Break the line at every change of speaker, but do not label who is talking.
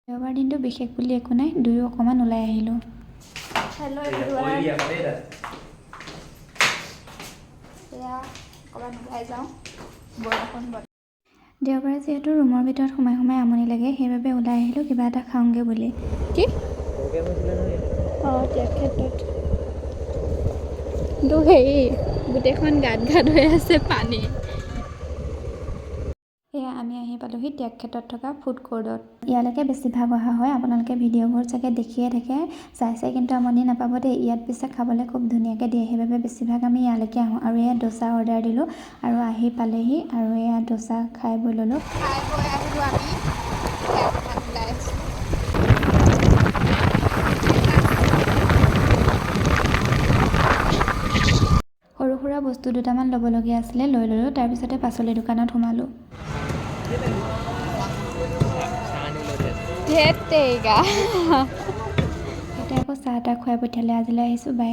দেওবাৰ দিনটো বিশেষ বুলি একো নাই, দুয়ো অকণমান ওলাই আহিলোঁ।
হেল্ল' এভৰিৱান, এয়া অকণমান ওলাই যাওঁ, বৰষুণ বতৰ।
দেওবাৰে যিহেতু ৰুমৰ ভিতৰত সোমাই সোমাই আমনি লাগে, সেইবাবে ওলাই আহিলোঁ কিবা এটা খাওঁগৈ বুলি।
কি? অঁ, ত্যাগ ক্ষেত্ৰত কিন্তু হেৰি গোটেইখন গাঁত গাঁত হৈ আছে পানী।
সেয়া আমি আহি পালোঁহি ত্যাগ ক্ষেত্ৰত থকা ফুড কৰ্টত। ইয়ালৈকে বেছিভাগ অহা হয়, আপোনালোকে ভিডিঅ'বোৰ চাগে দেখিয়ে থাকে, চাই কিন্তু আমনি নাপাব দেই। ইয়াত পিছে খাবলৈ খুব ধুনীয়াকৈ দিয়ে, সেইবাবে বেছিভাগ আমি ইয়ালৈকে আহোঁ। আৰু এয়া ডোচা অৰ্ডাৰ দিলোঁ আৰু আহি পালেহি আৰু এয়া ডোচা খাই বৈ ল'লোঁ।
খাই বৈ আহিলোঁ আমি, অকণমান ওলাই আছোঁ।
সৰু সুৰা বস্তু দুটামান ল'বলগীয়া আছিলে, লৈ ল'লোঁ। তাৰপিছতে পাচলি দোকানত সোমালোঁ।
ধেত তেৰিকা।
এতিয়া আকৌ চাহ তাহ খুৱাই পঠিয়ালে, আজিলৈ আহিছোঁ, বাই।